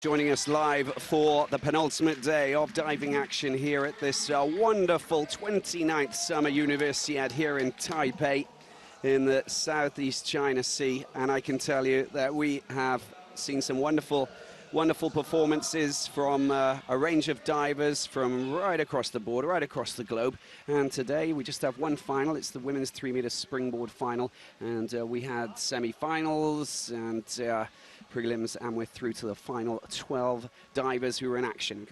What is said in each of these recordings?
Joining us live for the penultimate day of diving action here at this wonderful 29th Summer Universiade here in Taipei in the Southeast China Sea. And I can tell you that we have seen some wonderful performances from a range of divers from right across the board, right across the globe. And today we just have one final. It's the women's 3-meter springboard final. And we had semi-finals and prelims, and we're through to the final 12 divers who were in action.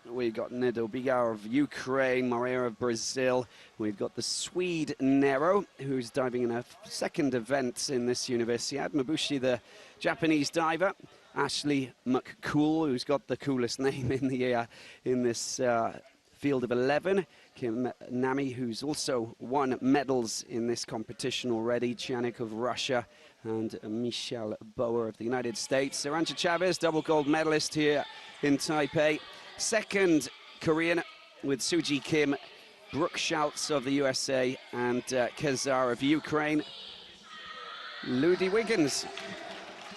We've got Nedo Bigar of Ukraine, Moreira of Brazil. We've got the Swede Nero, who's diving in a second event in this Universiade. Mabushi, the Japanese diver. Ashley McCool, who's got the coolest name in this field of 11. Kim Nami, who's also won medals in this competition already. Chianik of Russia and Michelle Boer of the United States. Arantxa Chavez, double gold medalist here in Taipei. Second Korean with Suji Kim, Brooke Schultz of the USA, and Kezar of Ukraine. Ludi Wiggins,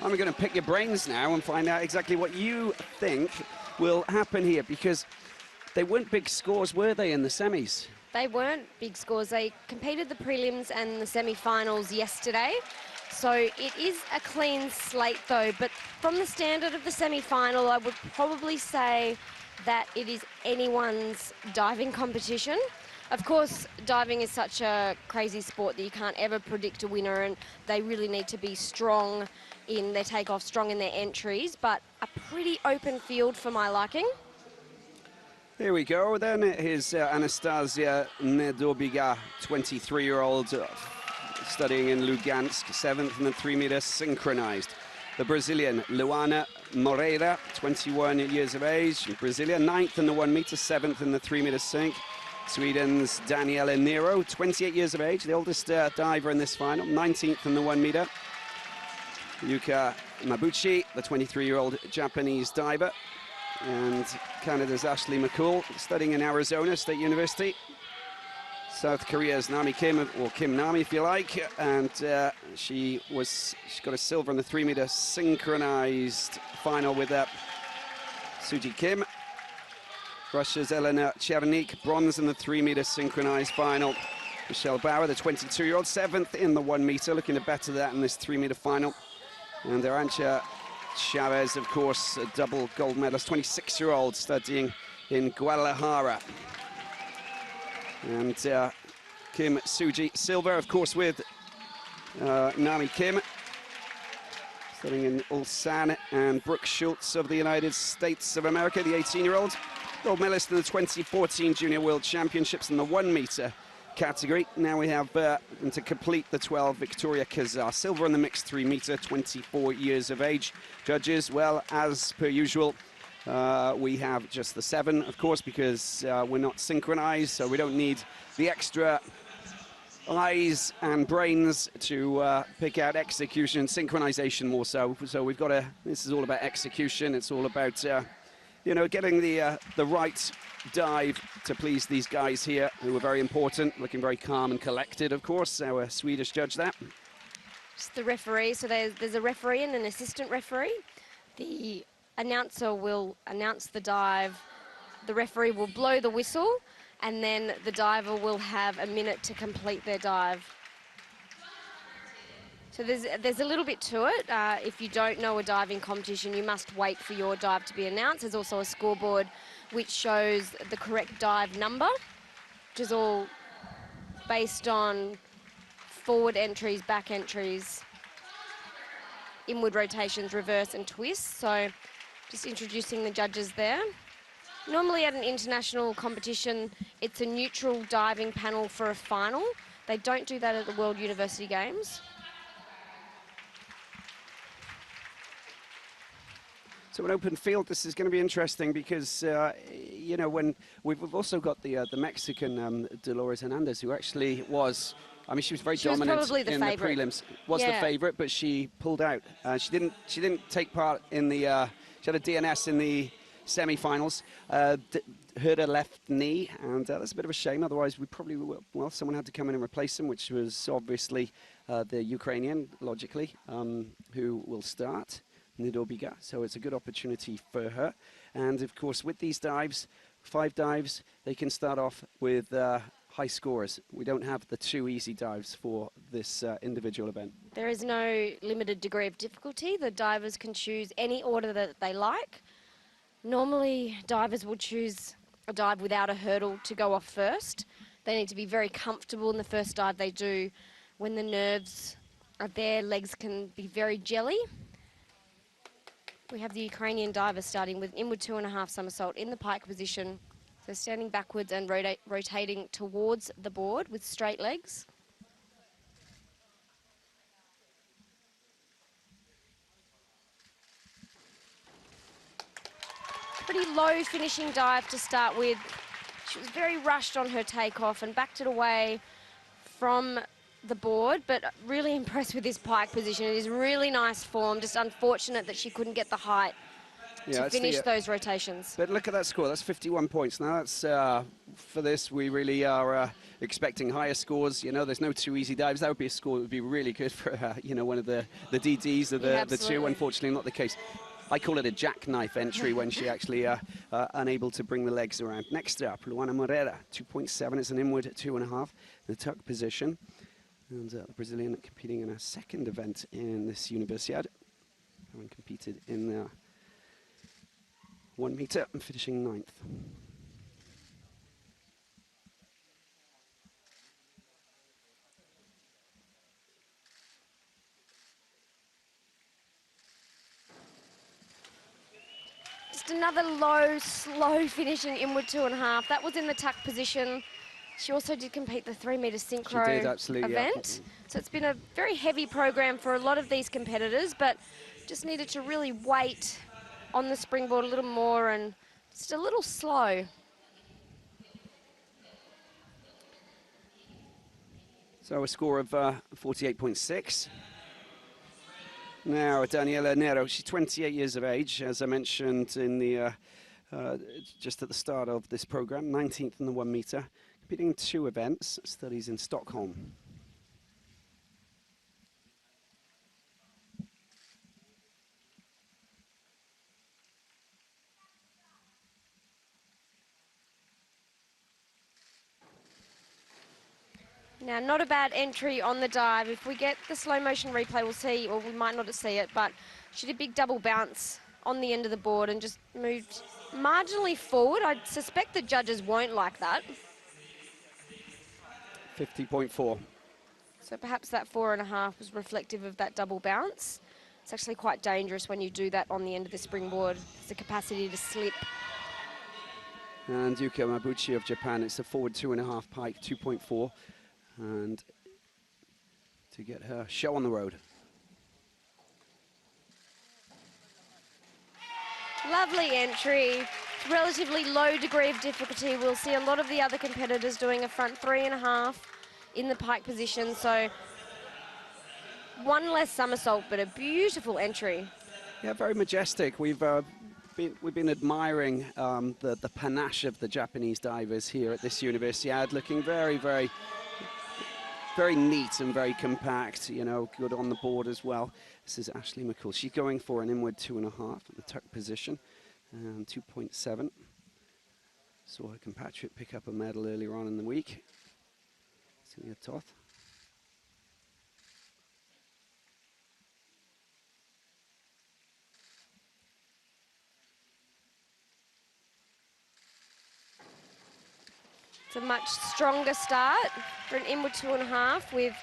I'm going to pick your brains now and find out exactly what you think will happen here, because they weren't big scores, were they, in the semis? They weren't big scores. They competed the prelims and the semi-finals yesterday. So it is a clean slate, though. But from the standard of the semi-final, I would probably say that it is anyone's diving competition. Of course, diving is such a crazy sport that you can't ever predict a winner, and they really need to be strong in their takeoff, strong in their entries, but a pretty open field for my liking. Here we go, then. Here's Anastasia Nedobiga, 23-year-old, studying in Lugansk, 7th in the 3-meter synchronized. The Brazilian, Luana Moreira, 21 years of age, Brazilian, 9th in the 1-meter, 7th in the 3-meter sync. Sweden's Daniela Nero, 28 years of age, the oldest diver in this final, 19th in the 1-meter. Yuka Mabuchi, the 23-year-old Japanese diver. And Canada's Ashley McCool, studying in Arizona State University. South Korea's Nami Kim, or Kim Nami if you like, and she's got a silver in the 3-meter synchronized final with Suji Kim. Russia's Elena Chernik, bronze in the 3-meter synchronized final. Michelle Bauer, the 22-year-old, 7th in the 1-meter, looking to better that in this 3-meter final. And Arantxa Chavez, of course, a double gold medalist, 26-year-old, studying in Guadalajara. And Kim Suji silver, of course, with Nami Kim, studying in Ulsan, and Brooke Schultz of the United States of America, the 18-year-old, gold medalist in the 2014 Junior World Championships in the 1-meter category. Now we have, and to complete the 12, Victoria Kezar, silver in the mixed 3-meter, 24 years of age. Judges, well, as per usual, we have just the 7, of course, because we're not synchronized, so we don't need the extra eyes and brains to pick out execution, synchronization more so. So we've got this is all about execution. It's all about, you know, getting the right dive to please these guys here, who are very important, looking very calm and collected, of course. Our Swedish judge there. Just the referee, so there's a referee and an assistant referee. The announcer will announce the dive, the referee will blow the whistle, and then the diver will have a minute to complete their dive. So there's a little bit to it. If you don't know a diving competition, you must wait for your dive to be announced. There's also a scoreboard which shows the correct dive number, which is all based on forward entries, back entries, inward rotations, reverse and twists. So just introducing the judges there. Normally at an international competition, it's a neutral diving panel for a final. They don't do that at the World University Games. So an open field, this is going to be interesting because, you know, when we've also got the Mexican Dolores Hernandez, who actually was, I mean, she was very dominant in the prelims. Was the favorite, but she pulled out. She didn't take part in the, she had a DNS in the semi-finals, hurt her left knee, and that's a bit of a shame. Otherwise, we probably, well, someone had to come in and replace him, which was obviously the Ukrainian, logically, who will start. Nidobiga, so it's a good opportunity for her. And of course, with these dives, 5 dives, they can start off with high scores. We don't have the 2 easy dives for this individual event. There is no limited degree of difficulty. The divers can choose any order that they like. Normally, divers will choose a dive without a hurdle to go off first. They need to be very comfortable in the first dive they do. When the nerves are there, legs can be very jelly. We have the Ukrainian diver starting with inward 2.5 somersault in the pike position. So standing backwards and rotating towards the board with straight legs. Pretty low finishing dive to start with. She was very rushed on her takeoff and backed it away from the board, but really impressed with this pike position. It is really nice form, just unfortunate that she couldn't get the height to finish those rotations. But look at that score, that's 51 points. Now that's, for this, we really are expecting higher scores. You know, there's no 2 easy dives. That would be a score that would be really good for, you know, one of the DDs of the 2. Unfortunately, not the case. I call it a jackknife entry when she actually unable to bring the legs around. Next up, Luana Moreira, 2.7. It's an inward 2.5, the tuck position. And the Brazilian competing in a second event in this Universiade, having competed in the 1 meter and finishing 9th. Just another low, slow finishing inward 2.5. That was in the tuck position. She also did compete the 3 meter synchro event. So it's been a very heavy program for a lot of these competitors, but just needed to really wait on the springboard a little more and just a little slow. So a score of 48.6. Now, Daniela Nero, she's 28 years of age, as I mentioned in the just at the start of this program, 19th in the 1 meter, competing in 2 events, studies in Stockholm. Now, not a bad entry on the dive. If we get the slow motion replay, we'll see, or we might not see it, but she did a big double bounce on the end of the board and just moved marginally forward. I suspect the judges won't like that. 50.4. So perhaps that 4.5 was reflective of that double bounce. It's actually quite dangerous when you do that on the end of the springboard. It's the capacity to slip. And Yuka Mabuchi of Japan, it's a forward 2.5 pike, 2.4. And to get her show on the road. Lovely entry. Relatively low degree of difficulty. We'll see a lot of the other competitors doing a front 3.5 in the pike position. So 1 less somersault, but a beautiful entry. Yeah, very majestic. We've been admiring the panache of the Japanese divers here at this Universiade, looking very, very neat and very compact, you know, good on the board as well. This is Ashley McCool. She's going for an inward 2.5 at the tuck position, 2.7. Saw her compatriot pick up a medal earlier on in the week. Celia Toth. It's a much stronger start for an inward 2.5 with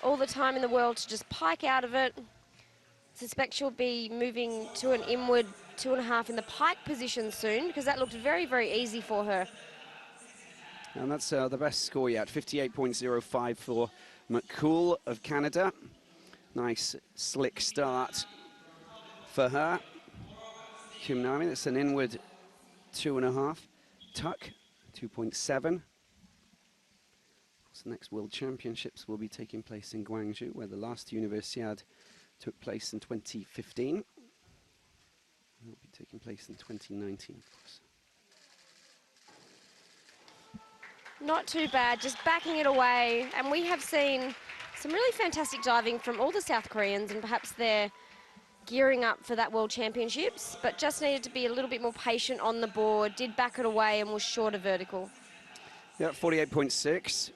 all the time in the world to just pike out of it. Suspect she'll be moving to an inward 2.5 in the pike position soon because that looked very, very easy for her. And that's the best score yet, 58.05 for McCool of Canada. Nice slick start for her. Kumnami, that's an inward 2.5. Tuck, 2.7. The next World Championships will be taking place in Guangzhou, where the last Universiade took place in 2015. It will be taking place in 2019, of course. Not too bad, just backing it away. And we have seen some really fantastic diving from all the South Koreans and perhaps their gearing up for that World Championships, but just needed to be a little bit more patient on the board, did back it away and was short of vertical. Yeah, 48.6.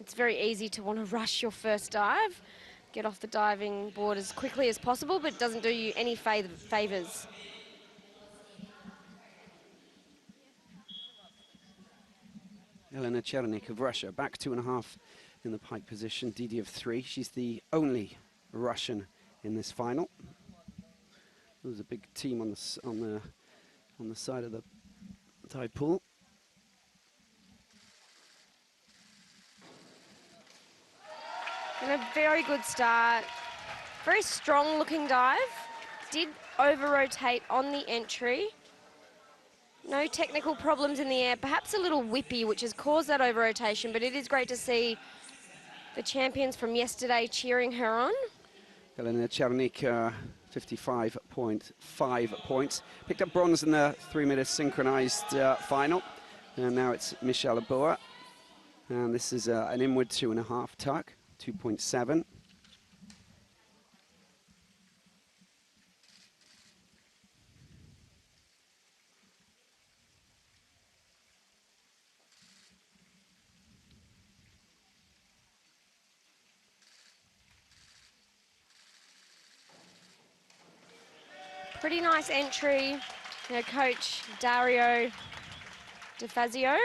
It's very easy to want to rush your first dive, get off the diving board as quickly as possible, but it doesn't do you any favours. Elena Chernik of Russia, back 2.5 in the pike position, DD of 3. She's the only Russian in this final. There's a big team on the side of the dive pool. And a very good start. Very strong looking dive. Did over-rotate on the entry. No technical problems in the air. Perhaps a little whippy, which has caused that over-rotation, but it is great to see the champions from yesterday cheering her on. Elena Chernik, 55.5 points. Picked up bronze in the 3-meter synchronized final. And now it's Michelle Aboa. And this is an inward 2.5 tuck, 2.7. Pretty nice entry. Her coach, Dario DeFazio,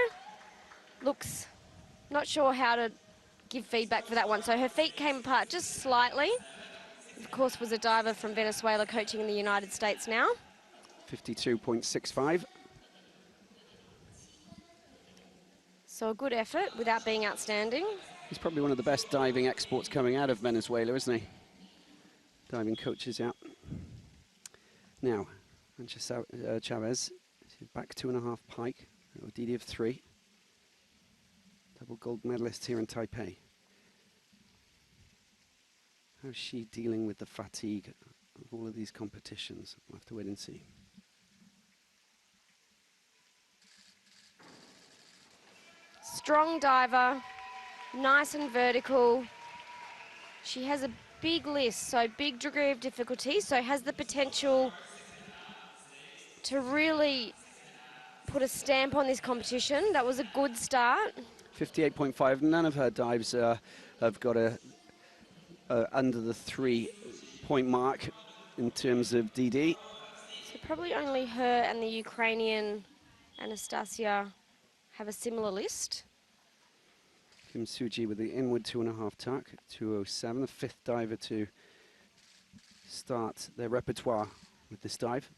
looks not sure how to give feedback for that one. So her feet came apart just slightly. Of course, was a diver from Venezuela coaching in the United States now. 52.65. So a good effort without being outstanding. He's probably one of the best diving exports coming out of Venezuela, isn't he? Diving coaches, yeah. Now, Manchester Chavez, back 2.5 pike, a DD of 3. Double gold medalist here in Taipei. How's she dealing with the fatigue of all of these competitions? We'll have to wait and see. Strong diver, nice and vertical. She has a big list, so big degree of difficulty, so has the potential to really put a stamp on this competition. That was a good start. 58.5. None of her dives have got under the 3-point mark in terms of DD. So probably only her and the Ukrainian Anastasia have a similar list. Kim Suji with the inward 2.5 tuck, 207, the 5th diver to start their repertoire with this dive.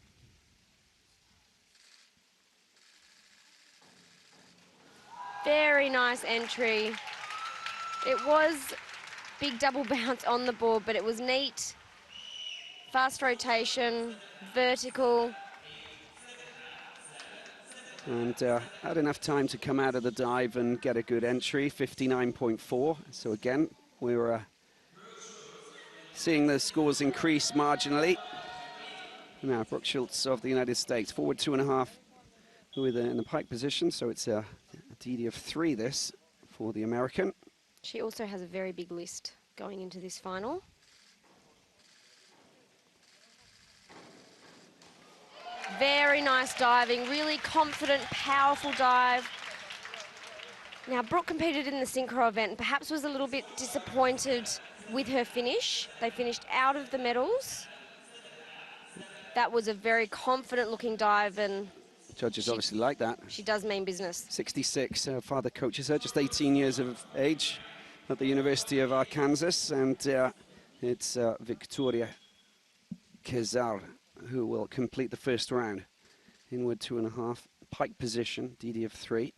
Very nice entry. It was big double bounce on the board, but it was neat. Fast rotation, vertical. And had enough time to come out of the dive and get a good entry, 59.4. So again, we were seeing the scores increase marginally. Now, Brooke Schultz of the United States, forward 2.5 with in the pike position. So it's a DD of 3 this for the American. She also has a very big list going into this final. Very nice diving, really confident, powerful dive. Now, Brooke competed in the synchro event and perhaps was a little bit disappointed with her finish. They finished out of the medals. That was a very confident looking dive, and Judges obviously like that. she does mean business. 66, her father coaches her, just 18 years of age at the University of Arkansas, and it's Victoria Kezar who will complete the first round. Inward 2.5, pike position, DD of 3.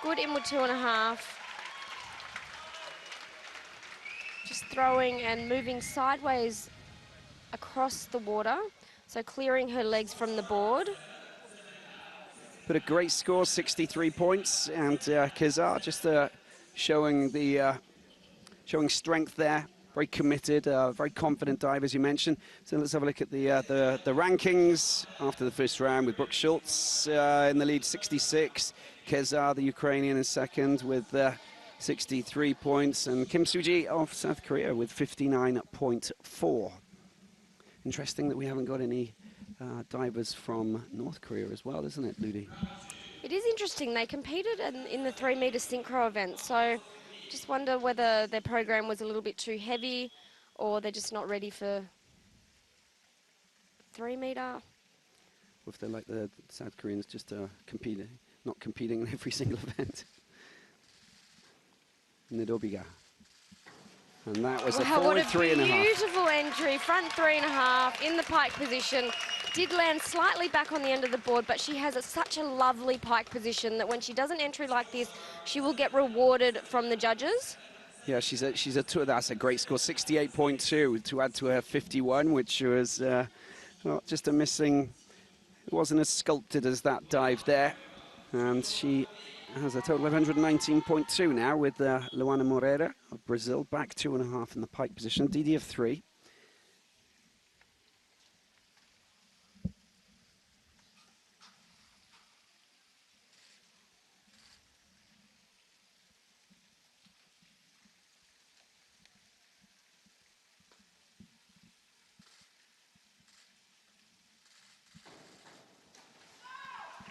Good inward 2.5. Just throwing and moving sideways across the water, so clearing her legs from the board. But a great score, 63 points, and Kezar just showing strength there very committed, very confident dive, as you mentioned. So let's have a look at the rankings after the first round with Brooke Schultz in the lead, 66. Kezar, the Ukrainian, in second with 63 points. And Kim Soo-ji of South Korea with 59.4. Interesting that we haven't got any divers from North Korea as well, isn't it, Ludi? It is interesting. They competed in the 3-meter synchro event, so just wonder whether their program was a little bit too heavy or they're just not ready for 3-meter. Or if they're like the South Koreans, just competing, not competing in every single event. Nidobiga. And that was a forward 3.5. Beautiful entry, front 3.5 in the pike position. Did land slightly back on the end of the board, but she has such a lovely pike position that when she does an entry like this, she will get rewarded from the judges. Yeah, she's a two. That's a great score, 68.2 to add to her 51, which was well, just a missing. It wasn't as sculpted as that dive there, and she has a total of 119.2 now with Luana Moreira of Brazil, back 2.5 in the pike position, DD of 3.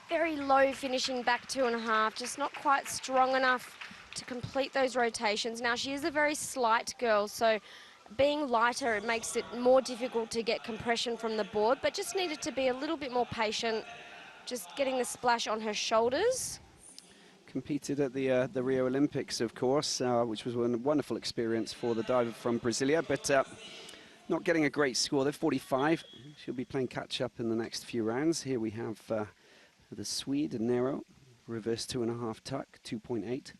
Very low finishing back 2.5, just not quite strong enough to complete those rotations. Now, she is a very slight girl, so being lighter, it makes it more difficult to get compression from the board, but just needed to be a little bit more patient, just getting the splash on her shoulders. Competed at the Rio Olympics, of course, which was a wonderful experience for the diver from Brasilia, but not getting a great score. They're 45. She'll be playing catch-up in the next few rounds. Here we have the Swede, Nero, reverse 2.5 tuck, 2.8.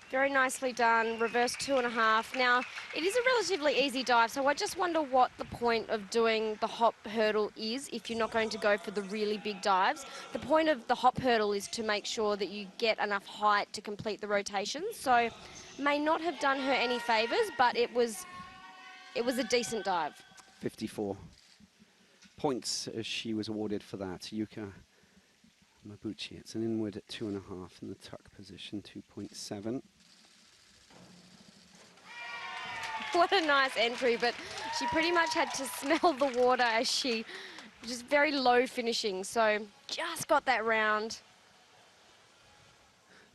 Very nicely done, reverse 2.5. Now, it is a relatively easy dive, so I just wonder what the point of doing the hop hurdle is if you're not going to go for the really big dives. The point of the hop hurdle is to make sure that you get enough height to complete the rotations, so may not have done her any favours, but it was a decent dive. 54 points as she was awarded for that. Yuka Mabuchi, it's an inward at 2.5 in the tuck position, 2.7. What a nice entry, but she pretty much had to smell the water as she, just very low finishing, so just got that round.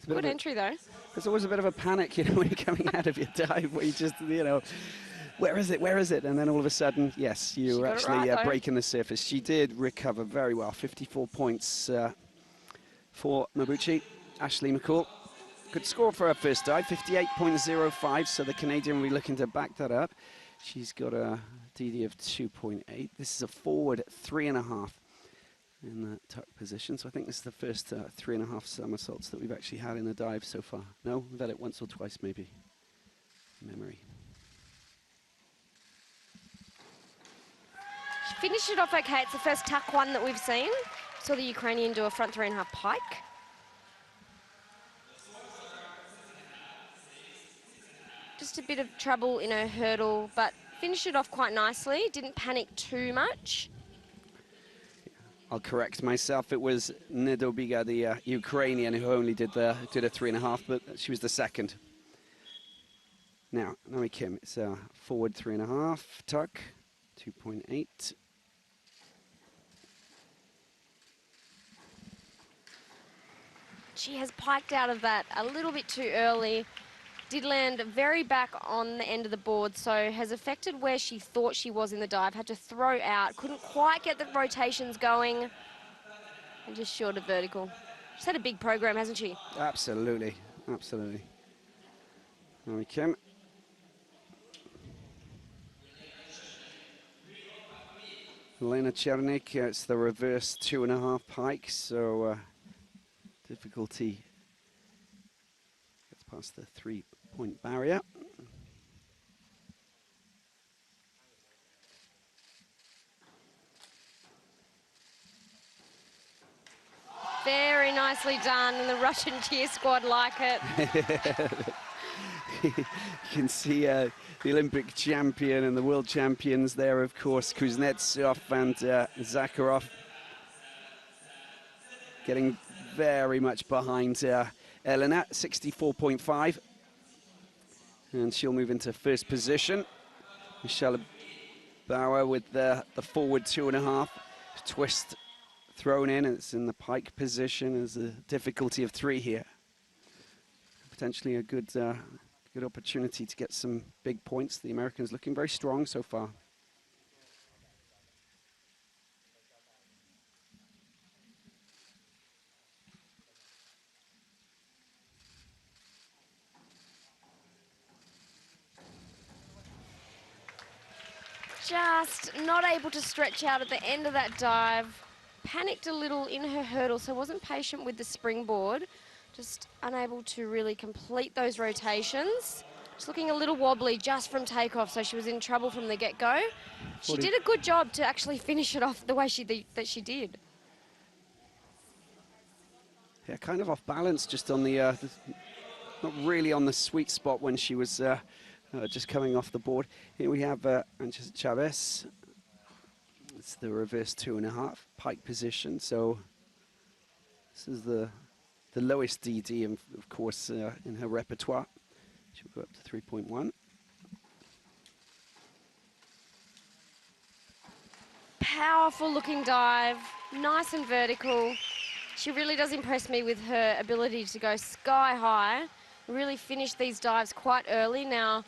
Good entry though. There's always a bit of a panic, you know, when you're coming out of your dive, where you just, you know, where is it? And then all of a sudden, yes, you're actually breaking the surface. She did recover very well, 54 points for Mabuchi. Ashley McCall, good score for her first dive, 58.05, so the Canadian will be looking to back that up. She's got a DD of 2.8. This is a forward 3.5 in the tuck position, so I think this is the first 3.5 somersaults that we've actually had in a dive so far. No, we've had it once or twice maybe. Memory. She finished it off okay. It's the first tuck one that we've seen. Saw the Ukrainian do a front 3.5 pike. Just a bit of trouble in her hurdle, but finished it off quite nicely. Didn't panic too much. I'll correct myself. It was Nidobiga, the Ukrainian, who only did a 3.5, but she was the second. Now, Naomi Kim, it's a forward 3.5 tuck, 2.8. She has piked out of that a little bit too early. Did land very back on the end of the board, so has affected where she thought she was in the dive. Had to throw out, couldn't quite get the rotations going, and just short of vertical. She's had a big program, hasn't she? Absolutely, absolutely. Naomi Kim. Elena Chernik, it's the reverse 2.5 pike, so difficulty gets past the 3-point barrier. nicely done, and the Russian cheer squad like it. You can see the Olympic champion and the world champions there, of course, Kuznetsov and Zakharov, getting very much behind Elena, 64.5. And she'll move into first position. Michelle Bauer with the forward 2.5. Twist thrown in, and it's in the pike position. There's a difficulty of 3 here. Potentially a good opportunity to get some big points. The Americans looking very strong so far. Just not able to stretch out at the end of that dive. Panicked a little in her hurdle, so wasn't patient with the springboard. Just unable to really complete those rotations. Just looking a little wobbly just from takeoff, so she was in trouble from the get-go. She did a good job to actually finish it off the way that she did. Yeah, kind of off balance, just on the not really on the sweet spot when she was just coming off the board. Here we have Ancha Chavez. It's the reverse 2.5 pike position. So this is the lowest DD, of course, in her repertoire. She'll go up to 3.1. Powerful looking dive, nice and vertical. She really does impress me with her ability to go sky high, really finish these dives quite early. Now,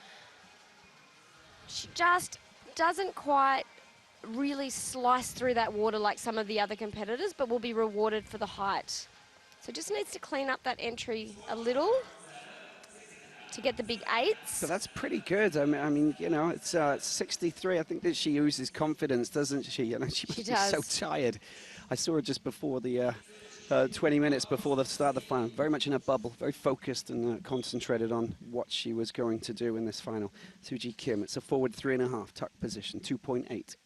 she just doesn't quite really slice through that water like some of the other competitors, but will be rewarded for the height. So just needs to clean up that entry a little to get the big 8s. So that's pretty good. I mean, you know, it's 63. I think that she oozes confidence, doesn't she? You know, she must be so tired. I saw her just before the 20 minutes before the start of the final, very much in a bubble, very focused and concentrated on what she was going to do in this final. Soo-ji Kim, it's a forward 3.5, tuck position, 2.8.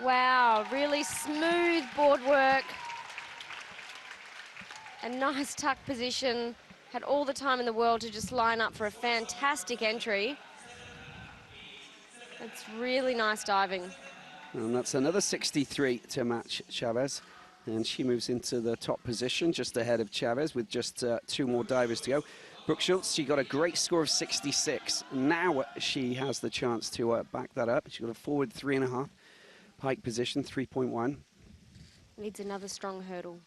Wow, really smooth board work. A nice tuck position. Had all the time in the world to just line up for a fantastic entry. It's really nice diving. And that's another 63 to match Chavez. And she moves into the top position, just ahead of Chavez, with just 2 more divers to go. Brooke Schultz, she got a great score of 66. Now she has the chance to back that up. She got a forward 3.5. Pike position, 3.1. Needs another strong hurdle.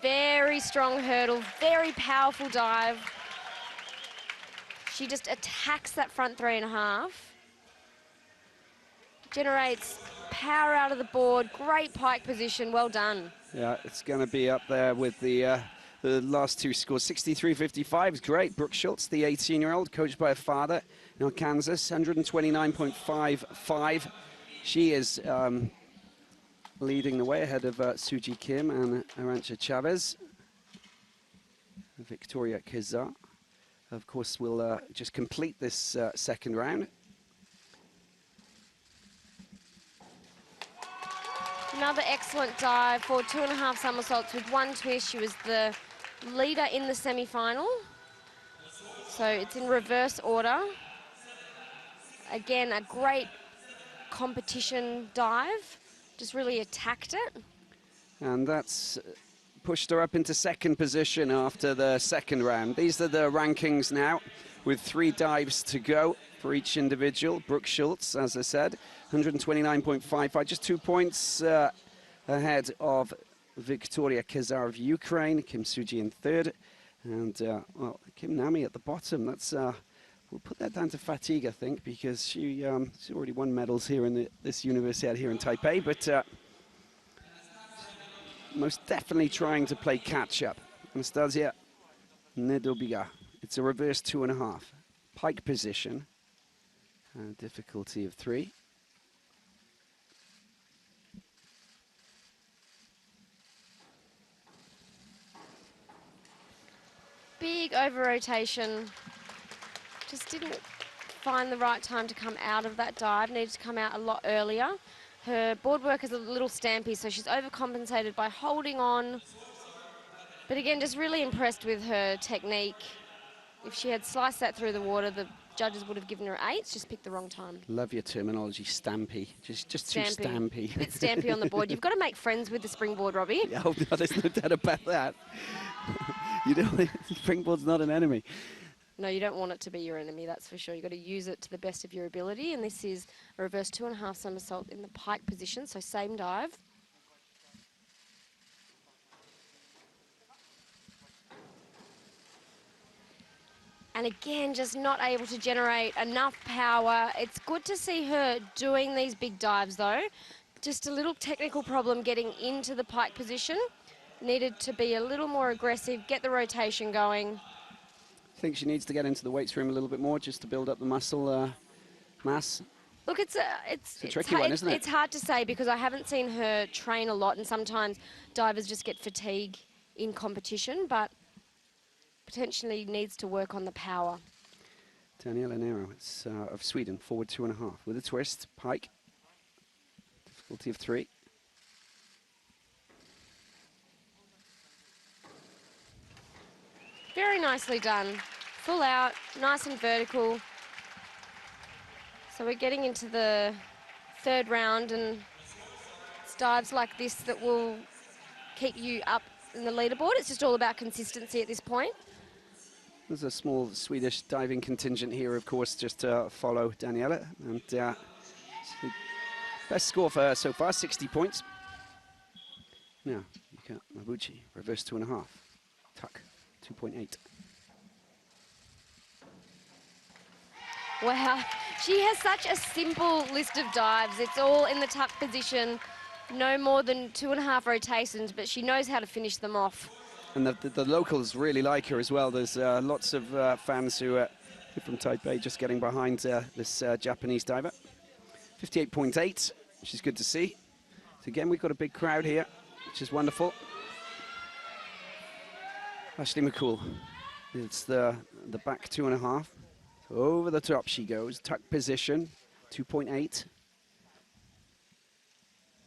Very strong hurdle, very powerful dive. She just attacks that front 3.5. Generates power out of the board, great pike position, well done. Yeah, it's going to be up there with the last 2 scores. 63.55 is great. Brooke Schultz, the 18-year-old, coached by her father in Arkansas, 129.55. She is leading the way ahead of Soo-ji Kim and Arantxa Chavez. Victoria Kezar, of course, will just complete this second round. Another excellent dive for 2.5 somersaults with 1 twist. She was the leader in the semi-final. So it's in reverse order. Again, a great competition dive. Just really attacked it. And that's pushed her up into second position after the second round. These are the rankings now, with 3 dives to go for each individual. Brooke Schultz, as I said, 129.55, just 2 points ahead of Victoria Kezar of Ukraine, Kim Soo-ji in third, and well, Kim Nami at the bottom. That's we'll put that down to fatigue, I think, because she's already won medals here in this Universiade here in Taipei, but most definitely trying to play catch-up. Anastasia Nedobiga. It's a reverse 2.5. Pike position. Difficulty of 3. Big over rotation. just didn't find the right time to come out of that dive. Needed to come out a lot earlier. Her board work is a little stampy, so she's overcompensated by holding on. But again, just really impressed with her technique. If she had sliced that through the water, the judges would have given her 8s, just picked the wrong time. Love your terminology, stampy. Just too stampy. A bit stampy on the board. You've got to make friends with the springboard, Robbie. Yeah, oh, no, there's no doubt about that. You don't, springboard's not an enemy. No, you don't want it to be your enemy, that's for sure. You've got to use it to the best of your ability, and this is a reverse 2.5 somersault in the pike position, so same dive. And again, just not able to generate enough power. It's good to see her doing these big dives, though. Just a little technical problem getting into the pike position. Needed to be a little more aggressive, get the rotation going. I think she needs to get into the weights room a little bit more just to build up the muscle mass. Look, it's a tricky one, isn't it? It's hard to say because I haven't seen her train a lot, and sometimes divers just get fatigue in competition, but potentially needs to work on the power. Daniela Nero, it's of Sweden, forward 2.5 with a twist, pike, difficulty of 3. Very nicely done. Full out, nice and vertical. So we're getting into the 3rd round, and it's dives like this that will keep you up in the leaderboard. It's just all about consistency at this point. There's a small Swedish diving contingent here, of course, just to follow Daniela. And best score for her so far, 60 points. Now, Yuka Mabuchi, reverse 2.5. Tuck, 2.8. Wow, she has such a simple list of dives. It's all in the tuck position, no more than 2.5 rotations, but she knows how to finish them off. And the locals really like her as well. There's lots of fans who are from Taipei just getting behind this Japanese diver. 58.8, which is good to see. So again, we've got a big crowd here, which is wonderful. Ashley McCool, it's the back 2.5. So over the top she goes, tuck position, 2.8.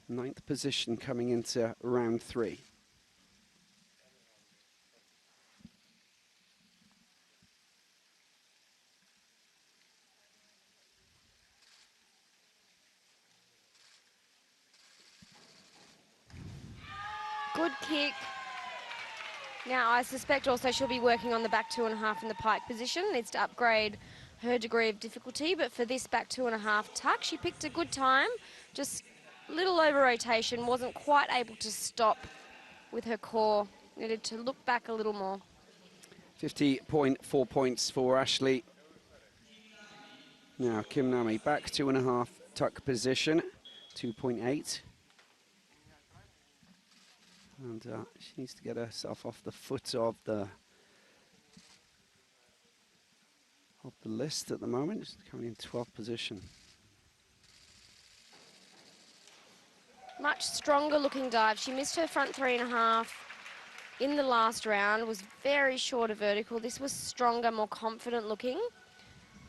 9th position coming into round 3. Good kick. Now, I suspect also she'll be working on the back 2.5 in the pike position. Needs to upgrade her degree of difficulty, but for this back 2.5 tuck, she picked a good time. Just a little over rotation, wasn't quite able to stop with her core. Needed to look back a little more. 50.4 points for Ashley. Now, Kim Nami, back 2.5 tuck position, 2.8. And she needs to get herself off the foot of the list at the moment. She's coming in 12th position. Much stronger looking dive. She missed her front 3.5 in the last round, was very short of vertical. This was stronger, more confident looking.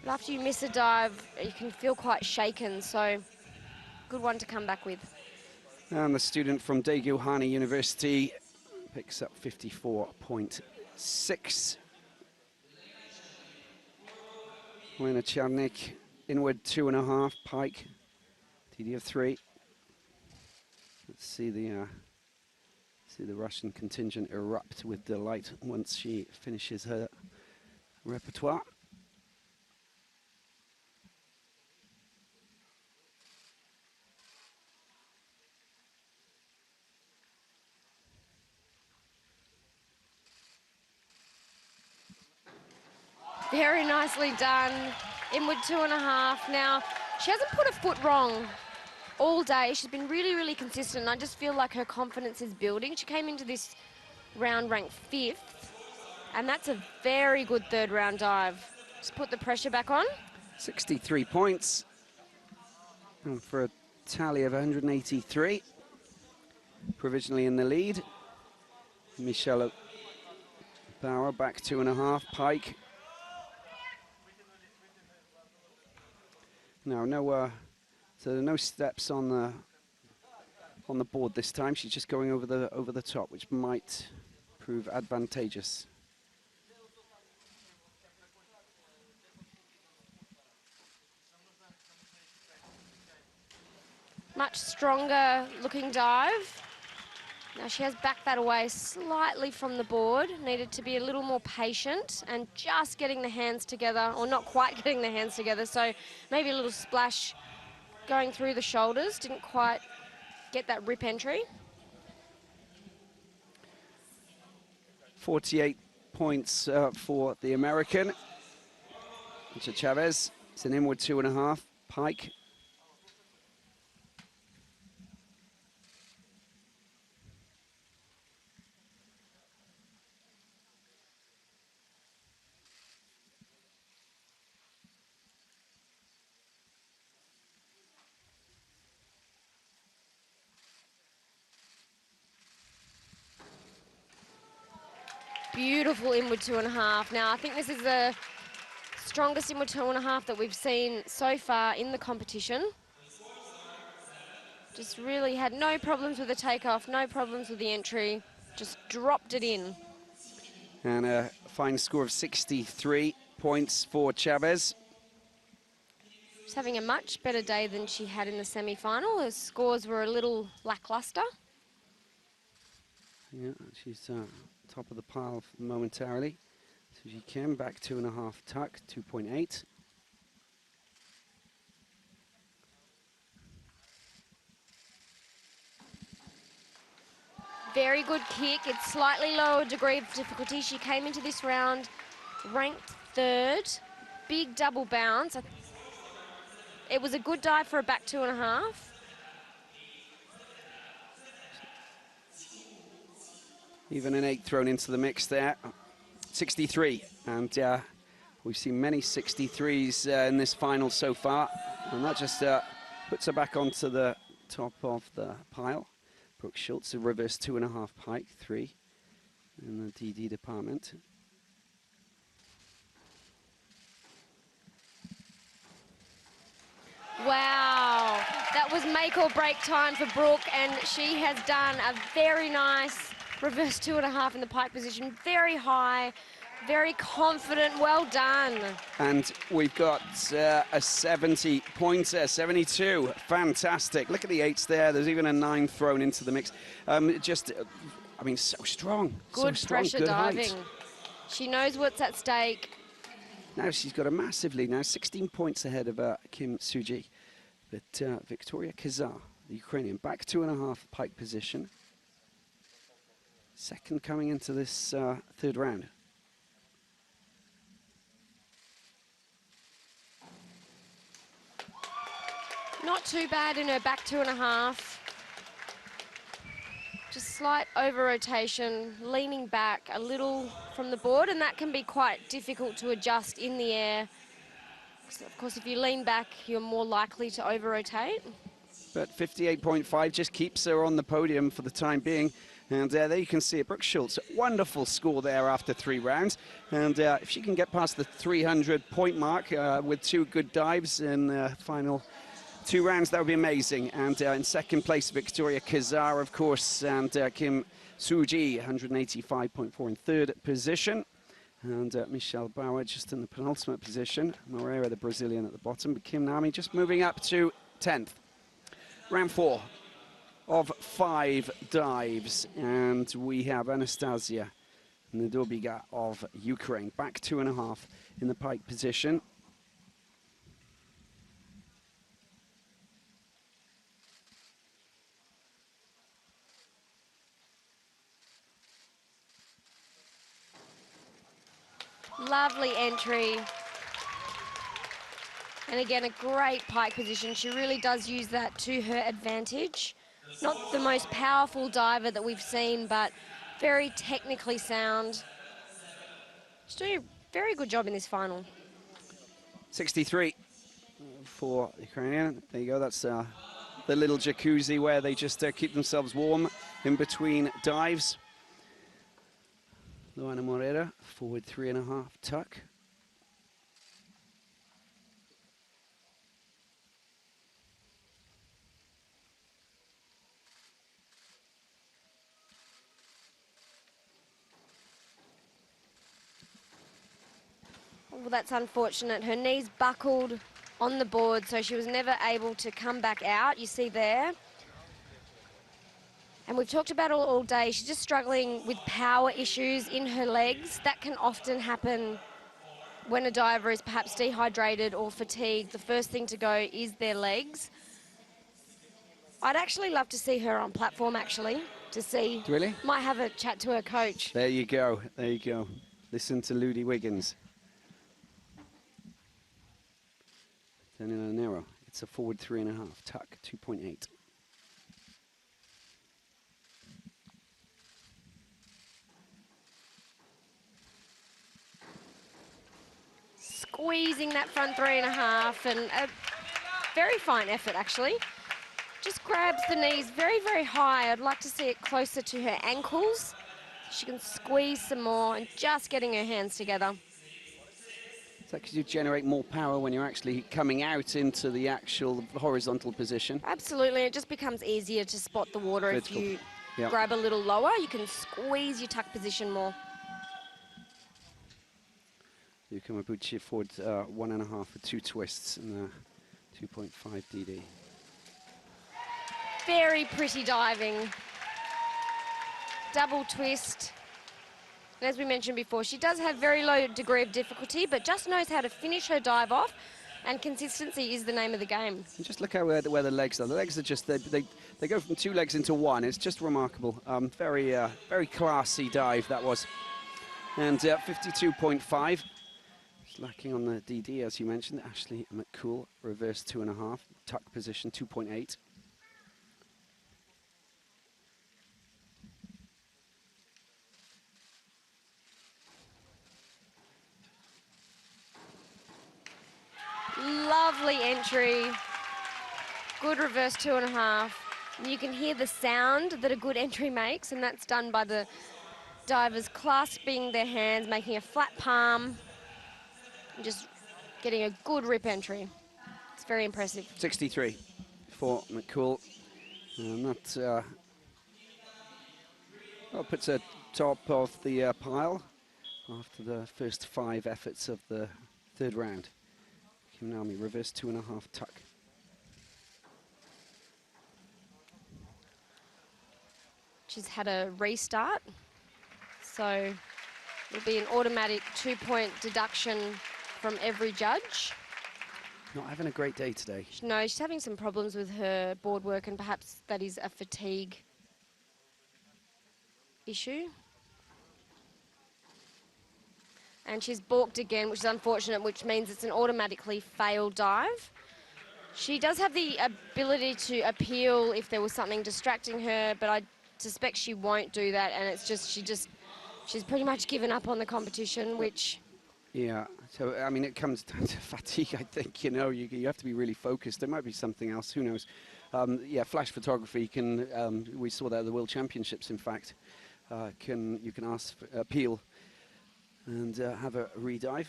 But after you miss a dive, you can feel quite shaken, so good one to come back with. And the student from Daegu Hana University picks up 54.6. Lena Czarnik, inward 2.5, pike, TD of 3. Let's see the Russian contingent erupt with delight once she finishes her repertoire. Very nicely done. Inward 2.5. Now, she hasn't put a foot wrong all day. She's been really, really consistent. I just feel like her confidence is building. She came into this round ranked 5th, and that's a very good 3rd round dive. Just put the pressure back on. 63 points. And for a tally of 183. Provisionally in the lead. Michelle Bauer back 2.5, pike. No, so there are no steps on the board this time. She's just going over the top, which might prove advantageous. Much stronger looking dive. Now she has backed that away slightly from the board. Needed to be a little more patient and just getting the hands together, or not quite getting the hands together. So maybe a little splash going through the shoulders. Didn't quite get that rip entry. 48 points for the American. Chavez, it's an inward 2.5. Pike. Beautiful inward 2.5. Now, I think this is the strongest inward 2.5 that we've seen so far in the competition. Just really had no problems with the takeoff, no problems with the entry. Just dropped it in. And a fine score of 63 points for Chavez. She's having a much better day than she had in the semi-final. Her scores were a little lackluster. Yeah, she's top of the pile momentarily. So she came back 2.5 tuck, 2.8. Very good kick. It's slightly lower degree of difficulty. She came into this round ranked 3rd. Big double bounce. It was a good dive for a back 2.5. Even an 8 thrown into the mix there. 63. And we've seen many 63s in this final so far. And that just puts her back onto the top of the pile. Brooke Schultz, a reverse 2.5 Pike, 3 in the DD department. Wow, that was make or break time for Brooke, and she has done a very nice reverse 2.5 in the pike position. Very high, very confident, well done. And we've got a 70-pointer, 72, fantastic. Look at the 8s there, there's even a 9 thrown into the mix. I mean, so strong. Good so strong, pressure good diving. height. She knows what's at stake. Now she's got a massive lead, now 16 points ahead of Kim Suji. But Victoria Kazar, the Ukrainian, back 2.5 pike position. Second coming into this 3rd round. Not too bad in her back 2.5. Just slight over rotation, leaning back a little from the board, and that can be quite difficult to adjust in the air. So of course, if you lean back, you're more likely to over rotate. But 58.5 just keeps her on the podium for the time being. And there you can see it, Brooke Schultz, wonderful score there after 3 rounds. And if she can get past the 300-point mark with 2 good dives in the final 2 rounds, that would be amazing. And in second place, Victoria Kazar, of course, and Kim Suji, 185.4 in 3rd position. And Michelle Bauer just in the penultimate position. Moreira, the Brazilian, at the bottom. But Kim Nami just moving up to 10th. Round 4 of 5 dives. And we have Anastasia Nedobiga of Ukraine, back 2.5 in the pike position. Lovely entry. And again, a great pike position. She really does use that to her advantage. Not the most powerful diver that we've seen, but very technically sound. She's doing a very good job in this final. 63 for the Ukrainian. There you go, that's the little jacuzzi where they just keep themselves warm in between dives. Luana Moreira, forward 3.5 tuck. Well, that's unfortunate. Her knees buckled on the board, so she was never able to come back out. You see there. And we've talked about it all day. She's just struggling with power issues in her legs. That can often happen when a diver is perhaps dehydrated or fatigued. The first thing to go is their legs. I'd actually love to see her on platform, actually, to see. Really? Might have a chat to her coach. There you go. There you go. Listen to Ludi Wiggins. Daniela Nero. It's a forward 3.5. Tuck 2.8. Squeezing that front 3.5, and a very fine effort, actually. Just grabs the knees very, very high. I'd like to see it closer to her ankles. She can squeeze some more and just getting her hands together. Is that because you generate more power when you're actually coming out into the actual horizontal position? Absolutely, it just becomes easier to spot the water Vertical. if you Yep. grab a little lower. You can squeeze your tuck position more. Yuka Mabuchi forward 1.5 for 2 twists and 2.5 DD. Very pretty diving. Double twist. And as we mentioned before, she does have very low degree of difficulty, but just knows how to finish her dive off, and consistency is the name of the game. And just look how where the legs are. The legs are just, they go from 2 legs into 1. It's just remarkable. Very classy dive that was. And 52.5. Lacking on the DD, as you mentioned. Ashley McCool, reverse 2.5. Tuck position 2.8. Lovely entry. Good reverse 2.5. And you can hear the sound that a good entry makes, and that's done by the divers clasping their hands, making a flat palm, and just getting a good rip entry. It's very impressive. 63 for McCool. And that puts her top of the pile after the first 5 efforts of the 3rd round. Kiminami, reverse 2.5 tuck. She's had a restart, so it'll be an automatic 2-point deduction from every judge. Not having a great day today. No, she's having some problems with her board work, and perhaps that is a fatigue issue. And she's balked again, which is unfortunate, which means it's an automatically failed dive. She does have the ability to appeal if there was something distracting her, but I suspect she won't do that, and it's just she's pretty much given up on the competition, which... Yeah, so, I mean, it comes down to fatigue, I think, you know. You have to be really focused. There might be something else, who knows. Yeah, flash photography can, we saw that at the World Championships, in fact. You can ask for appeal and have a redive.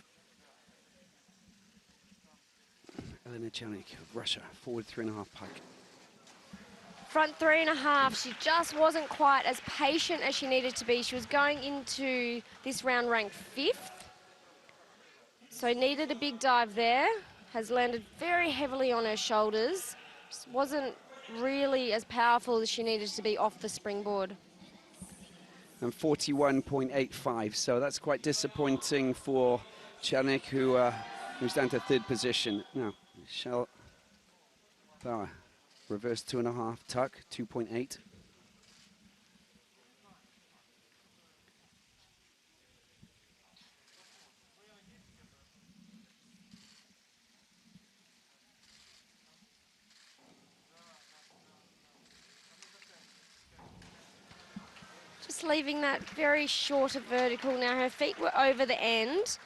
Elena Chanik of Russia, forward 3.5 pike. Front 3.5, she just wasn't quite as patient as she needed to be. She was going into this round ranked 5th. So needed a big dive there. Has landed very heavily on her shoulders. Just wasn't really as powerful as she needed to be off the springboard. And 41.85, so that's quite disappointing for Chanik, who's down to 3rd position. Now, Michelle Bauer, reverse 2.5 tuck, 2.8. Just leaving that very short of vertical. Now her feet were over the end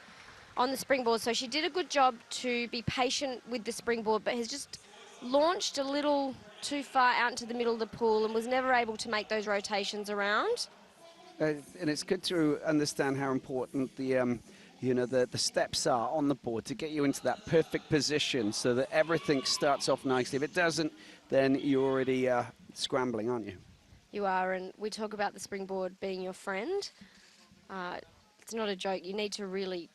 on the springboard, so she did a good job to be patient with the springboard, but has just launched a little too far out into the middle of the pool and was never able to make those rotations around. And it's good to understand how important the the steps are on the board to get you into that perfect position so that everything starts off nicely. If it doesn't, then you're already scrambling, aren't you? You are, and we talk about the springboard being your friend. It's not a joke. You need to really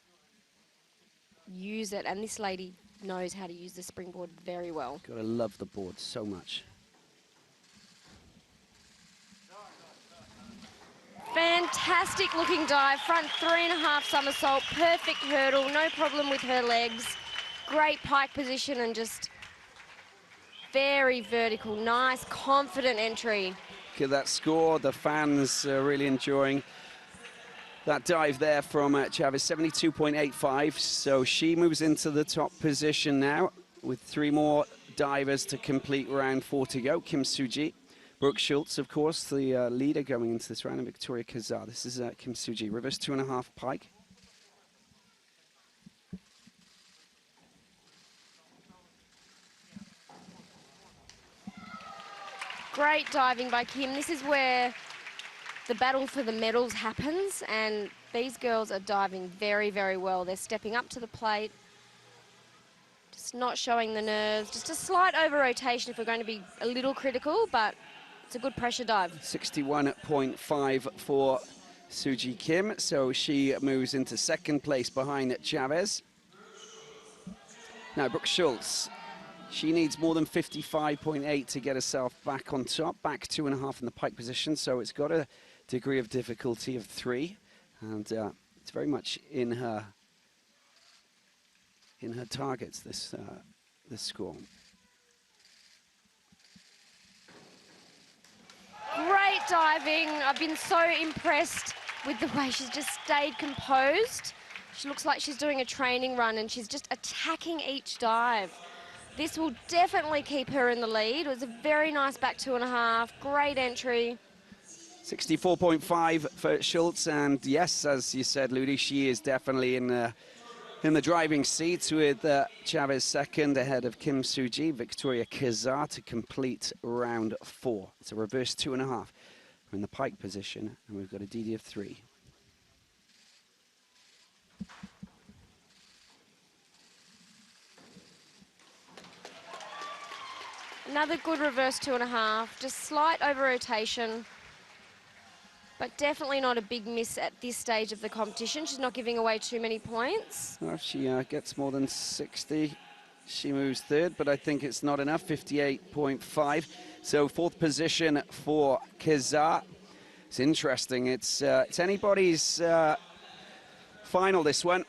use it, and this lady knows how to use the springboard very well. Gotta love the board so much. Fantastic looking dive, front 3.5 somersault, perfect hurdle, no problem with her legs. Great pike position and just very vertical, nice, confident entry. Look at that score. The fans are really enjoying that dive there from Chavez, 72.85. So she moves into the top position now with 3 more divers to complete round 4 to go. Kim Soo-ji, Brooke Schultz, of course, the leader going into this round, and Victoria Kazar. This is Kim Soo-ji, reverse 2.5 pike. Great diving by Kim. This is where the battle for the medals happens, and these girls are diving very, very well. They're stepping up to the plate, just not showing the nerves, just a slight over-rotation if we're going to be a little critical, but it's a good pressure dive. 61.5 for Soo-ji Kim, so she moves into second place behind Chavez. Now, Brooke Schultz, she needs more than 55.8 to get herself back on top, back 2.5 in the pike position, so it's got a degree of difficulty of 3, and it's very much in her targets, this score. Great diving. I've been so impressed with the way she's just stayed composed. She looks like she's doing a training run and she's just attacking each dive. This will definitely keep her in the lead. It was a very nice back 2.5, great entry. 64.5 for Schultz, and yes, as you said, Ludi, she is definitely in the driving seat with Chavez second ahead of Kim Soo-ji, Victoria Kazar to complete round 4. It's a reverse 2.5. We're in the pike position, and we've got a DD of 3. Another good reverse 2.5, just slight over-rotation, but definitely not a big miss at this stage of the competition. She's not giving away too many points. Well, if she gets more than 60, she moves third, but I think it's not enough, 58.5. So 4th position for Kazar. It's interesting. It's anybody's final, this one.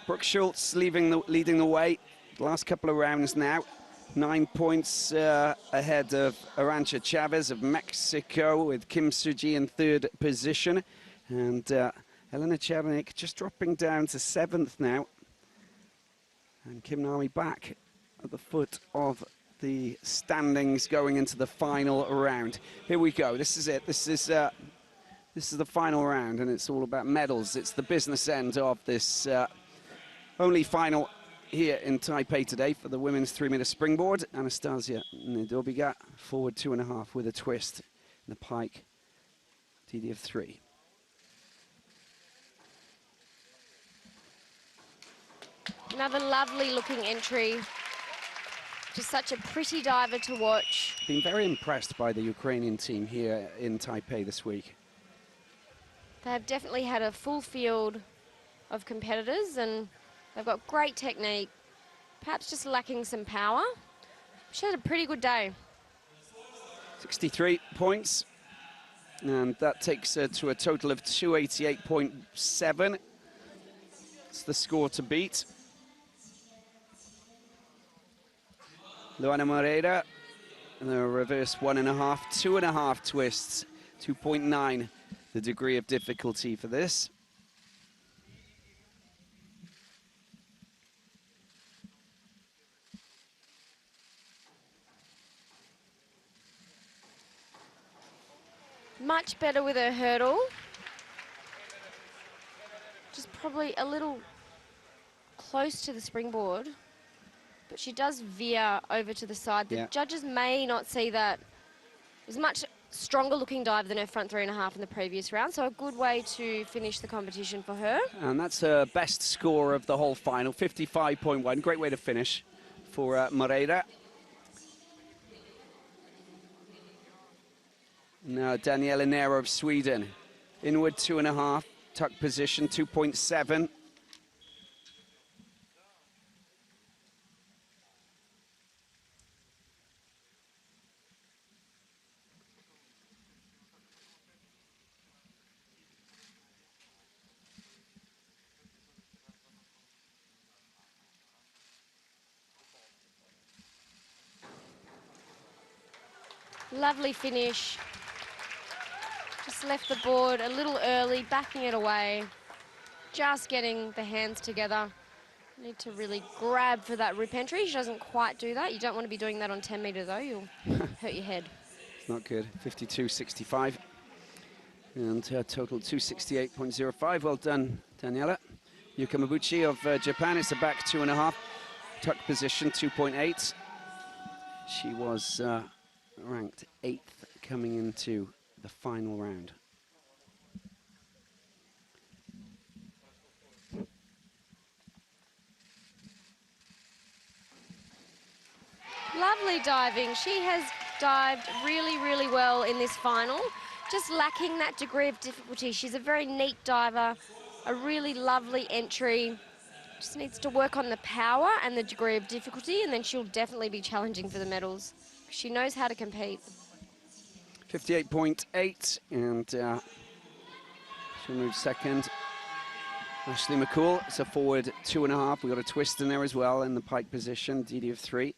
Brooke Schultz leading the way. The last couple of rounds now. 9 points ahead of Arantxa Chavez of Mexico, with Kim Soo-ji in 3rd position. And Elena Chernik just dropping down to 7th now. And Kim Nami back at the foot of the standings going into the final round. Here we go. This is it. This is the final round, and it's all about medals. It's the business end of this only final here in Taipei today for the women's 3-meter springboard. Anastasia Nedobiga, forward 2.5 with a twist in the pike, DD of 3. Another lovely looking entry. Just such a pretty diver to watch. Been very impressed by the Ukrainian team here in Taipei this week. They've definitely had a full field of competitors, and they've got great technique, perhaps just lacking some power. She had a pretty good day. 63 points, and that takes her to a total of 288.7. It's the score to beat. Luana Moreira, the reverse 1.5, 2.5 twists, 2.9, the degree of difficulty for this. Much better with her hurdle. Just probably a little close to the springboard, but she does veer over to the side. The judges may not see that. It was a much stronger looking dive than her front 3.5 in the previous round, so a good way to finish the competition for her. And that's her best score of the whole final, 55.1. Great way to finish for Moreira. Now Daniela Nero of Sweden, inward 2.5, tuck position 2.7. Lovely finish. Just left the board a little early, backing it away. Just getting the hands together. Need to really grab for that rip entry. She doesn't quite do that. You don't want to be doing that on 10 metre though. You'll hurt your head. It's not good. 52.65. And total 268.05. Well done, Daniela. Yuka Mabuchi of Japan. It's a back 2.5. Tuck position 2.8. She was ranked 8th coming into the final round. Lovely diving. She has dived really, really well in this final. Just lacking that degree of difficulty. She's a very neat diver, a really lovely entry. Just needs to work on the power and the degree of difficulty, and then she'll definitely be challenging for the medals. She knows how to compete. 58.8, and she'll move second. Ashley McCool, it's a forward 2.5. We've got a twist in there as well in the pike position, DD of 3.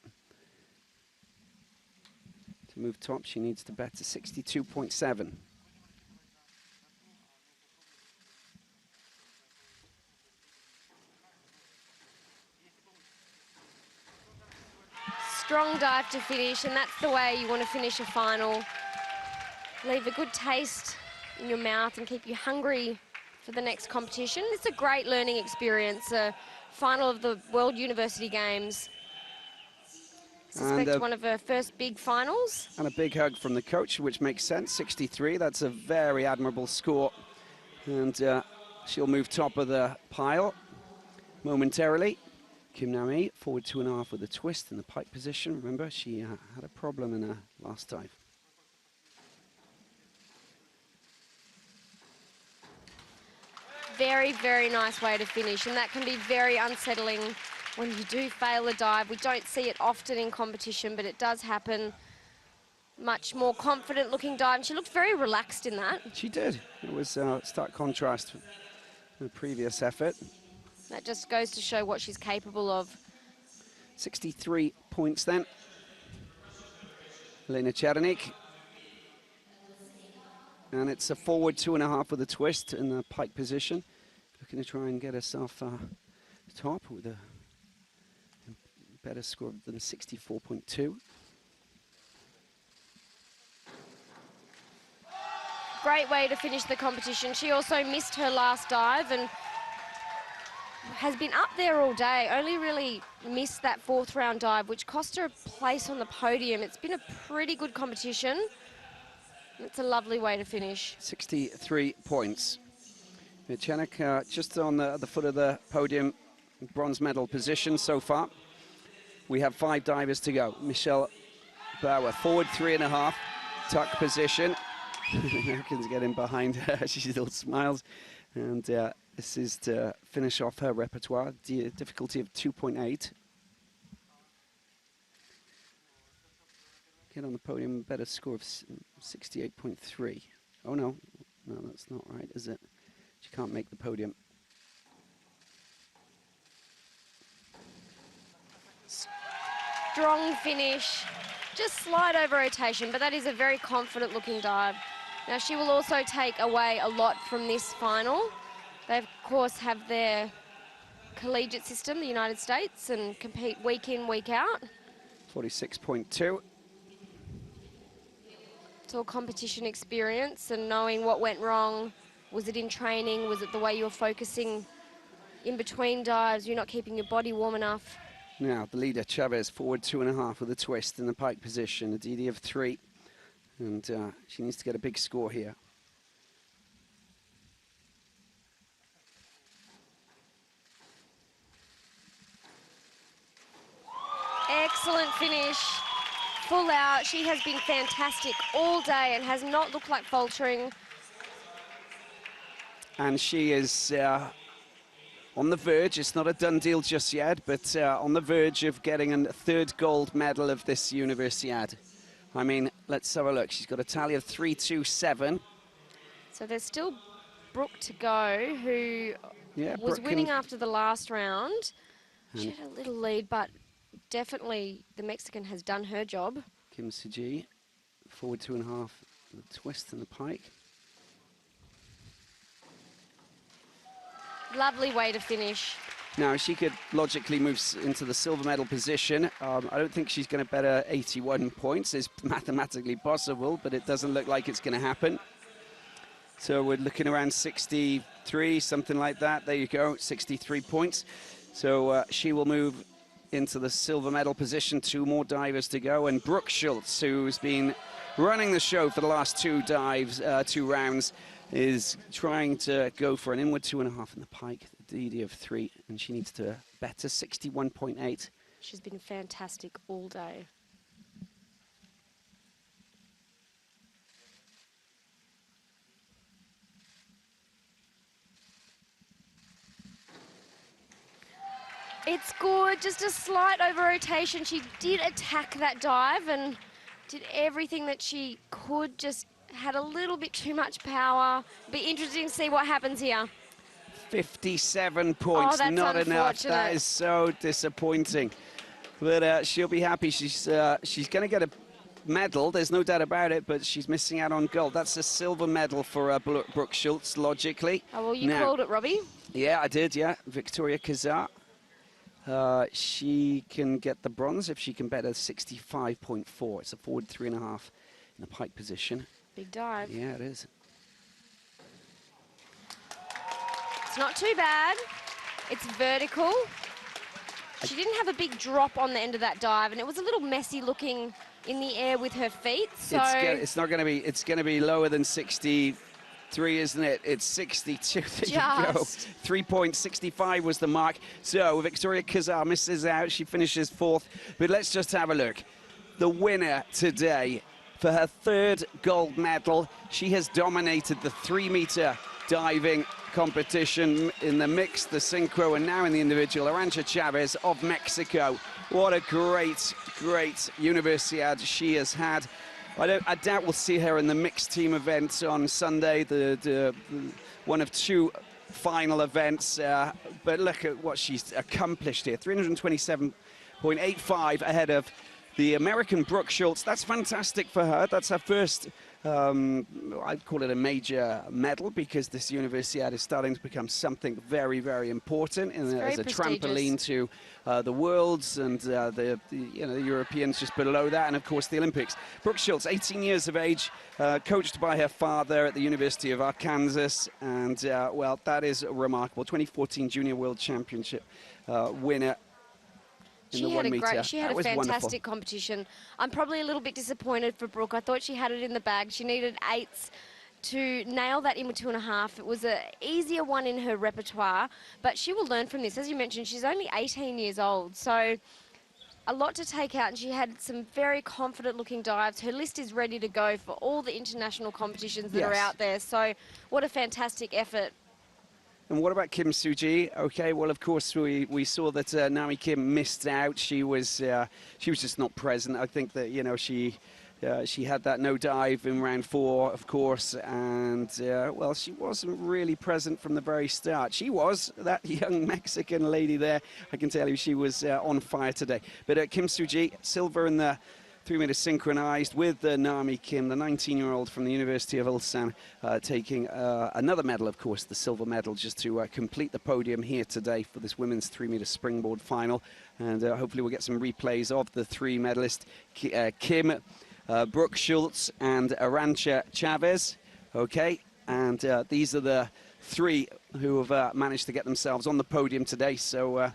To move top, she needs to bet to 62.7. Strong dive to finish, and that's the way you want to finish a final. Leave a good taste in your mouth and keep you hungry for the next competition. It's a great learning experience, a final of the World University Games. I suspect one of her first big finals. And a big hug from the coach, which makes sense. 63, that's a very admirable score. And she'll move top of the pile momentarily. Kim Nam-hee, forward 2.5 with a twist in the pike position. Remember, she had a problem in her last dive. Very, very nice way to finish, and that can be very unsettling when you do fail a dive. We don't see it often in competition, but it does happen. Much more confident looking dive, and she looked very relaxed in that. She did. It was stark contrast with the previous effort. That just goes to show what she's capable of. 63 points then. Elena Černík. And it's a forward 2.5 with a twist in the pike position. Looking to try and get herself top with a better score than 64.2. Great way to finish the competition. She also missed her last dive and has been up there all day, only really missed that 4th round dive, which cost her a place on the podium. It's been a pretty good competition. It's a lovely way to finish. 63 points. Černík just on the foot of the podium, bronze medal position so far. We have 5 divers to go. Michelle Bauer, forward 3.5, tuck position. The Americans get in behind her. She still smiles. And this is to finish off her repertoire, difficulty of 2.8. Get on the podium, better score of 68.3. Oh no, no, that's not right, is it? She can't make the podium. Strong finish, just slight over rotation, but that is a very confident looking dive. Now she will also take away a lot from this final. They of course have their collegiate system, the United States, and compete week in, week out. 46.2. It's all competition experience and knowing what went wrong. Was it in training? Was it the way you were focusing in between dives? You're not keeping your body warm enough. Now the leader, Chavez, forward 2.5 with a twist in the pike position, a DD of 3. And she needs to get a big score here. Excellent finish. Full out. She has been fantastic all day and has not looked like faltering. And she is on the verge, it's not a done deal just yet, but on the verge of getting a 3rd gold medal of this Universiade. I mean, let's have a look. She's got a tally of 3.27. So there's still Brooke to go, who was winning after the last round. She had a little lead, but definitely the Mexican has done her job. Kim Siji, forward 2.5, the twist and the pike. Lovely way to finish. Now, she could logically move into the silver medal position. I don't think she's going to better 81 points. It's mathematically possible, but it doesn't look like it's going to happen. So we're looking around 63, something like that. There you go, 63 points. So she will move into the silver medal position. 2 more divers to go. And Brooke Schultz, who's been running the show for the last 2 dives, 2 rounds, is trying to go for an inward 2.5 in the pike, the DD of 3, and she needs to better 61.8. She's been fantastic all day. It's good, just a slight over-rotation. She did attack that dive and did everything that she could, just had a little bit too much power. Be interesting to see what happens here. 57 points, that's not enough. That unfortunate. is so disappointing. But she'll be happy. She's going to get a medal, there's no doubt about it, but she's missing out on gold. That's a silver medal for Brooke Schultz, logically. Oh, well, you called it, Robbie. Yeah, I did, yeah. Victoria Kazar. She can get the bronze if she can better 65.4. It's a forward 3.5 in the pike position. Big dive. Yeah, it is. It's not too bad. It's vertical. She didn't have a big drop on the end of that dive, and it was a little messy looking in the air with her feet. So it's not going to be. It's going to be lower than 63, isn't it? It's 62. There you go. 3.65 was the mark. So Victoria Kazar misses out. She finishes 4th. But let's just have a look. The winner today for her 3rd gold medal. She has dominated the 3-meter diving competition in the mixed, the synchro, and now in the individual. Arantxa Chavez of Mexico. What a great, great Universiad she has had. I doubt we'll see her in the mixed team event on Sunday, the one of 2 final events. But look at what she's accomplished here. 327.85 ahead of the American Brooke Schultz. That's fantastic for her. That's her first, I'd call it a major medal, because this Universiad is starting to become something very, very important as a trampoline to the Worlds and the Europeans just below that, and of course the Olympics. Brooke Schultz, 18 years of age, coached by her father at the University of Arkansas, and well, that is remarkable. 2014 Junior World Championship winner. She had a fantastic competition. I'm probably a little bit disappointed for Brooke. I thought she had it in the bag. She needed 8s to nail that in with 2.5. It was an easier one in her repertoire, but she will learn from this. As you mentioned, she's only 18 years old, so a lot to take out, and she had some very confident looking dives. Her list is ready to go for all the international competitions that are out there, so what a fantastic effort. And what about Kim Soo-ji? Okay, well, of course, we saw that Naomi Kim missed out. She was just not present. I think that, you know, she had that no dive in round 4, of course, and well, she wasn't really present from the very start. She was, that young Mexican lady there. I can tell you she was on fire today. But Kim Soo-ji, silver in the 3-meter synchronized with Naomi Kim, the 19-year-old from the University of Ulsan, taking another medal, of course, the silver medal, just to complete the podium here today for this women's 3-meter springboard final. And hopefully we'll get some replays of the 3 medalists, Kim, Brooke Schultz, and Arantxa Chavez. Okay, and these are the 3 who have managed to get themselves on the podium today. So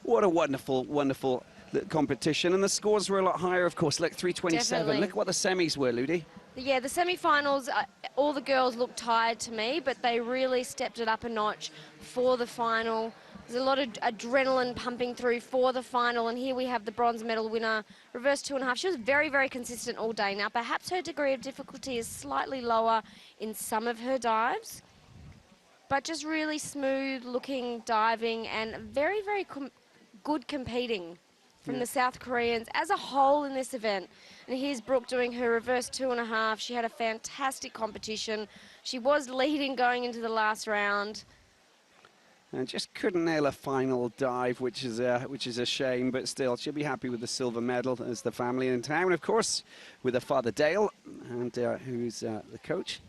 what a wonderful, wonderful competition, and the scores were a lot higher, of course. Look, 327. Definitely. Look what the semis were, Ludi. Yeah, the semi-finals, all the girls looked tired to me, but they really stepped it up a notch for the final. There's a lot of adrenaline pumping through for the final, and here we have the bronze medal winner, reverse 2.5. She was very, very consistent all day. Now, perhaps her degree of difficulty is slightly lower in some of her dives, but just really smooth-looking diving and very, very good competing from the South Koreans as a whole in this event. And here's Brooke doing her reverse 2.5. She had a fantastic competition. She was leading going into the last round. And just couldn't nail a final dive, which is a shame, but still she'll be happy with the silver medal as the family in town, of course, with her father Dale, and who's the coach.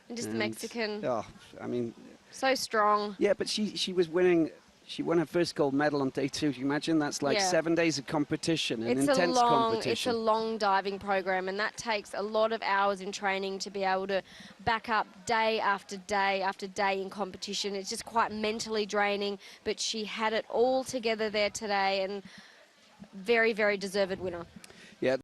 And just the Mexican. Oh, I mean, so strong. yeah, but she was winning. She won her first gold medal on day 2. Can you imagine? That's like 7 days of competition, an intense competition. It's a long diving program, and that takes a lot of hours in training to be able to back up day after day after day in competition. It's just quite mentally draining, but she had it all together there today, and very, very deserved winner.